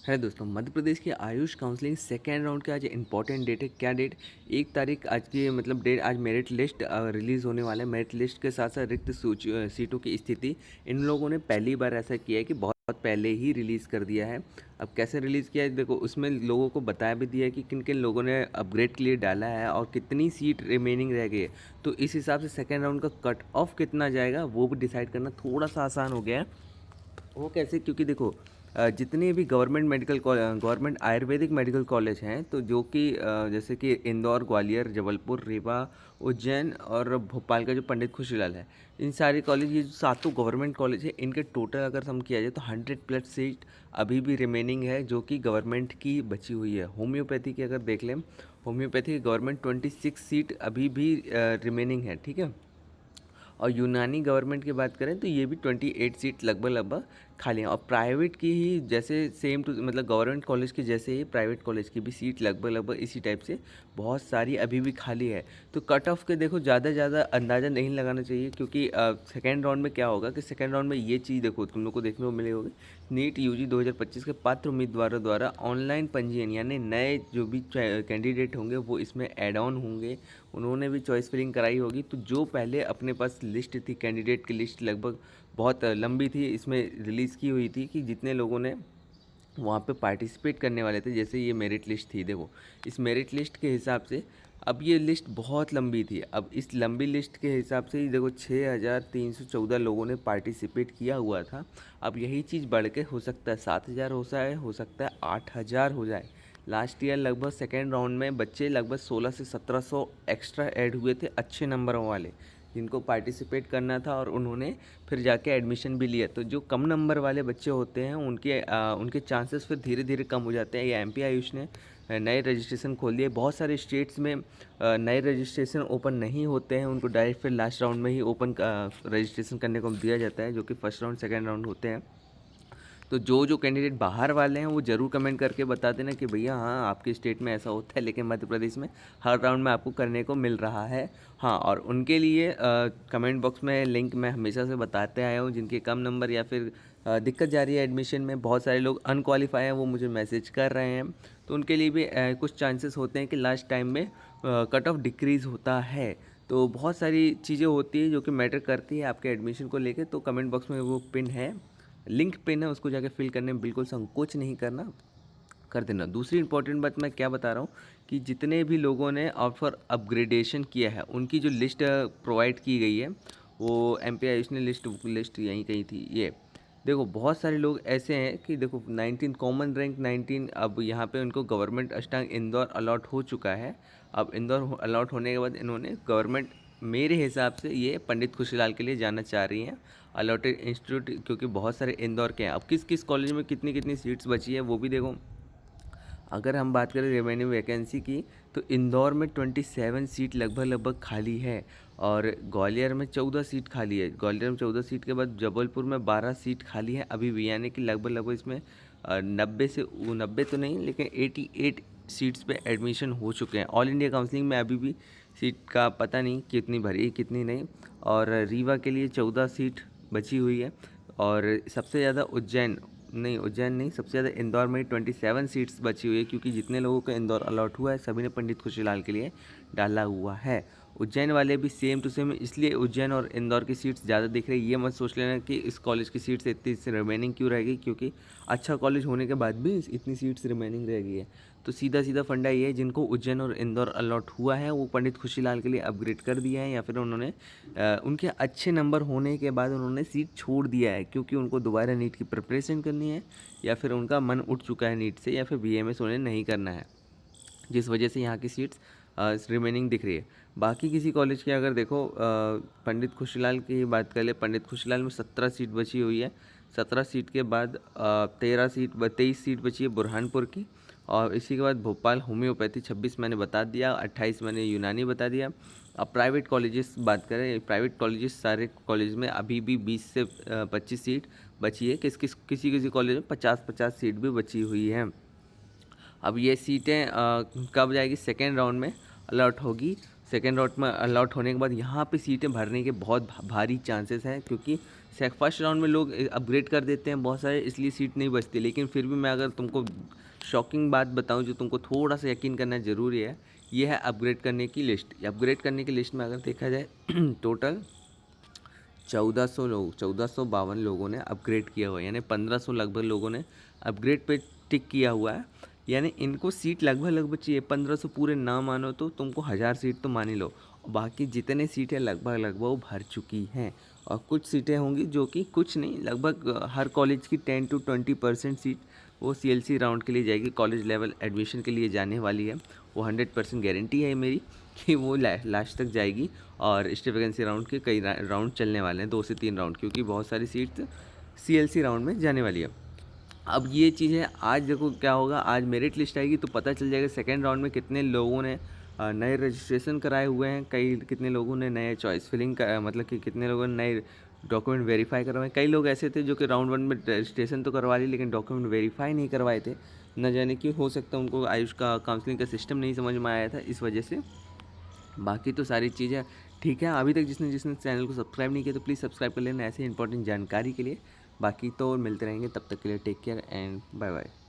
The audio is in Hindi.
है दोस्तों, मध्य प्रदेश की आयुष काउंसलिंग सेकेंड राउंड का आज इंपॉर्टेंट डेट है। क्या डेट? 1 तारीख आज की मतलब डेट। आज मेरिट लिस्ट रिलीज़ होने वाला है। मेरिट लिस्ट के साथ साथ रिक्त सीटों की स्थिति इन लोगों ने पहली बार ऐसा किया है कि बहुत पहले ही रिलीज़ कर दिया है। अब कैसे रिलीज़ किया है देखो, उसमें लोगों को बताया भी दिया है कि किन किन लोगों ने अपग्रेड के लिए डाला है और कितनी सीट रिमेनिंग रह गई है। तो इस हिसाब से सेकेंड राउंड का कट ऑफ कितना जाएगा वो भी डिसाइड करना थोड़ा सा आसान हो गया है। वो कैसे? क्योंकि देखो, जितने भी गवर्नमेंट आयुर्वेदिक मेडिकल कॉलेज हैं, तो जो कि जैसे कि इंदौर, ग्वालियर, जबलपुर, रीवा, उज्जैन और भोपाल का जो पंडित खुशीलाल है, इन सारे कॉलेज, ये जो सातों गवर्नमेंट कॉलेज है, इनके टोटल अगर हम किया जाए तो 100+ सीट अभी भी रिमेनिंग है जो कि गवर्नमेंट की बची हुई है। होम्योपैथी की अगर देख लें, होम्योपैथी की गवर्नमेंट 26 सीट अभी भी रिमेनिंग है, ठीक है। और यूनानी गवर्नमेंट की बात करें तो ये भी 28 सीट लगभग लगभग खाली हैं। और प्राइवेट की ही जैसे सेम टू मतलब गवर्नमेंट कॉलेज की जैसे ही प्राइवेट कॉलेज की भी सीट लगभग लगभग इसी टाइप से बहुत सारी अभी भी खाली है। तो कट ऑफ के देखो, ज़्यादा अंदाज़ा नहीं लगाना चाहिए, क्योंकि सेकेंड राउंड में क्या होगा कि सेकेंड राउंड में ये चीज़ देखो तुम लोग को देखने को मिली होगी। नीट यूजी 2025 के पात्र उम्मीदवारों द्वारा ऑनलाइन पंजीयन, यानी नए जो भी कैंडिडेट होंगे वो इसमें ऐड ऑन होंगे। उन्होंने भी चॉइस फिलिंग कराई होगी। तो जो पहले अपने पास लिस्ट थी, कैंडिडेट की लिस्ट लगभग बहुत लंबी थी, इसमें रिलीज़ की हुई थी कि जितने लोगों ने वहाँ पे पार्टिसिपेट करने वाले थे, जैसे ये मेरिट लिस्ट थी देखो, इस मेरिट लिस्ट के हिसाब से अब ये लिस्ट बहुत लंबी थी। अब इस लंबी लिस्ट के हिसाब से ही देखो 6,314 लोगों ने पार्टिसिपेट किया हुआ था। अब यही चीज़ बढ़ के हो सकता है 7,000 हो सकता है 8,000 हो जाए। लास्ट ईयर लगभग सेकेंड राउंड में बच्चे लगभग 16 से 1700 एक्स्ट्रा ऐड हुए थे, अच्छे नंबरों वाले जिनको पार्टिसिपेट करना था, और उन्होंने फिर जाके एडमिशन भी लिया। तो जो कम नंबर वाले बच्चे होते हैं उनके चांसेस फिर धीरे धीरे कम हो जाते हैं। ये एमपी आयुष ने नए रजिस्ट्रेशन खोल दिए। बहुत सारे स्टेट्स में नए रजिस्ट्रेशन ओपन नहीं होते हैं, उनको डायरेक्ट फिर लास्ट राउंड में ही ओपन रजिस्ट्रेशन करने को दिया जाता है, जो कि फर्स्ट राउंड सेकेंड राउंड होते हैं। तो जो कैंडिडेट बाहर वाले हैं वो ज़रूर कमेंट करके बता देना कि भैया हाँ, आपके स्टेट में ऐसा होता है, लेकिन मध्य प्रदेश में हर राउंड में आपको करने को मिल रहा है। हाँ, और उनके लिए कमेंट बॉक्स में लिंक मैं हमेशा से बताते आया हूँ, जिनके कम नंबर या फिर दिक्कत जा रही है एडमिशन में, बहुत सारे लोग अनक्वालिफाई हैं, वो मुझे मैसेज कर रहे हैं। तो उनके लिए भी कुछ चांसेस होते हैं कि लास्ट टाइम में कट ऑफ डिक्रीज़ होता है। तो बहुत सारी चीज़ें होती है जो कि मैटर करती है आपके एडमिशन को लेके। तो कमेंट बॉक्स में वो पिन है, लिंक पिन है, उसको जाके फिल करने में बिल्कुल संकोच नहीं करना, कर देना। दूसरी इंपॉर्टेंट बात मैं क्या बता रहा हूँ कि जितने भी लोगों ने ऑफर अपग्रेडेशन किया है उनकी जो लिस्ट प्रोवाइड की गई है, वो एम पी आयुष ने लिस्ट यहीं कहीं थी ये। देखो बहुत सारे लोग ऐसे हैं कि देखो 19 कॉमन रैंक 19, अब यहाँ पे उनको गवर्नमेंट अष्टांग इंदौर अलॉट हो चुका है। अब इंदौर अलॉट होने के बाद इन्होंने गवर्नमेंट, मेरे हिसाब से ये पंडित खुशीलाल के लिए जाना चाह रही हैं अलॉटेड इंस्टीट्यूट, क्योंकि बहुत सारे इंदौर के हैं। अब किस किस कॉलेज में कितनी कितनी सीट्स बची है वो भी देखो। अगर हम बात करें रिमेनिंग वैकेंसी की, तो इंदौर में 27 सीट लगभग लगभग खाली है, और ग्वालियर में 14 सीट खाली है। ग्वालियर में 14 सीट के बाद जबलपुर में 12 सीट खाली है अभी भी, यानी कि लगभग लगभग इसमें 90 तो नहीं, लेकिन 88 सीट्स पे एडमिशन हो चुके हैं। ऑल इंडिया काउंसलिंग में अभी भी सीट का पता नहीं कितनी भरी कितनी नहीं। और रीवा के लिए 14 सीट बची हुई है। और सबसे ज़्यादा उज्जैन नहीं, सबसे ज़्यादा इंदौर में 27 सीट्स बची हुई है, क्योंकि जितने लोगों को इंदौर अलॉट हुआ है सभी ने पंडित खुशीलाल के लिए डाला हुआ है। उज्जैन वाले भी सेम टू सेम, इसलिए उज्जैन और इंदौर की सीट्स ज़्यादा दिख रही है। ये मत सोच लेना कि इस कॉलेज की सीट्स इतनी रिमेनिंग क्यों रहेगी, क्योंकि अच्छा कॉलेज होने के बाद भी इतनी सीट्स रिमेनिंग रह गई है। तो सीधा सीधा फंडा ये है, जिनको उज्जैन और इंदौर अलॉट हुआ है वो पंडित खुशीलाल के लिए अपग्रेड कर दिया है, या फिर उन्होंने उनके अच्छे नंबर होने के बाद उन्होंने सीट छोड़ दिया है, क्योंकि उनको दोबारा नीट की प्रिपरेशन करनी है, या फिर उनका मन उठ चुका है नीट से, या फिर बीएमएस उन्हें नहीं करना है, जिस वजह से यहाँ की सीट्स रिमेनिंग दिख रही है। बाकी किसी कॉलेज की अगर देखो, पंडित खुशीलाल की ही बात कर ले, पंडित खुशीलाल में 17 सीट बची हुई है। 17 सीट के बाद 23 सीट बची है बुरहानपुर की, और इसी के बाद भोपाल होम्योपैथी 26 मैंने बता दिया, 28 मैंने यूनानी बता दिया। अब प्राइवेट कॉलेजेस बात करें, प्राइवेट कॉलेजेस सारे कॉलेज में अभी भी 20 से 25 सीट बची है। किसी किसी कॉलेज में 50-50 सीट भी बची हुई है। अब ये सीटें कब जाएगी? सेकेंड राउंड में अलॉट होगी। सेकेंड राउंड में अलॉट होने के बाद यहाँ पे सीटें भरने के बहुत भारी चांसेस हैं, क्योंकि फर्स्ट राउंड में लोग अपग्रेड कर देते हैं बहुत सारे, इसलिए सीट नहीं बचती। लेकिन फिर भी मैं अगर तुमको शॉकिंग बात बताऊं जो तुमको थोड़ा सा यकीन करना ज़रूरी है, ये है अपग्रेड करने की लिस्ट। अपग्रेड करने की लिस्ट में अगर देखा जाए टोटल 1452 लोगों ने अपग्रेड किया हुआ है, यानी 1500 लगभग लोगों ने अपग्रेड पे टिक किया हुआ है। यानी इनको सीट लगभग लगभग चाहिए, 1500 पूरे ना मानो तो तुमको 1000 सीट तो मान ही लो। बाकी जितने सीटें लगभग लगभग वो भर चुकी हैं, और कुछ सीटें होंगी जो कि कुछ नहीं, लगभग हर कॉलेज की 10 to 20% सीट वो CLC राउंड के लिए जाएगी, कॉलेज लेवल एडमिशन के लिए जाने वाली है। वो 100% गारंटी है मेरी कि वो लास्ट तक जाएगी। और स्टेट वैकेंसी राउंड के कई राउंड चलने वाले हैं, 2 से 3 राउंड, क्योंकि बहुत सारी सीट्स CLC राउंड में जाने वाली है। अब ये चीज़ें आज देखो क्या होगा, आज मेरिट लिस्ट आएगी तो पता चल जाएगा सेकेंड राउंड में कितने लोगों ने नए रजिस्ट्रेशन कराए हुए हैं, कितने लोगों ने नए चॉइस फिलिंग का, मतलब कि कितने लोगों ने नए डॉक्यूमेंट वेरीफाई करवाए। कई लोग ऐसे थे जो कि राउंड 1 में रजिस्ट्रेशन तो करवा ली लेकिन डॉक्यूमेंट वेरीफाई नहीं करवाए थे, न जाने कि हो सकता है उनको आयुष का काउंसलिंग का सिस्टम नहीं समझ में आया था इस वजह से। बाकी तो सारी चीज़ें ठीक है। अभी तक जिसने जिसने चैनल को सब्सक्राइब नहीं किया तो प्लीज़ सब्सक्राइब कर लेना ऐसे इंपॉर्टेंट जानकारी के लिए। बाकी तो मिलते रहेंगे, तब तक के लिए take care and bye bye.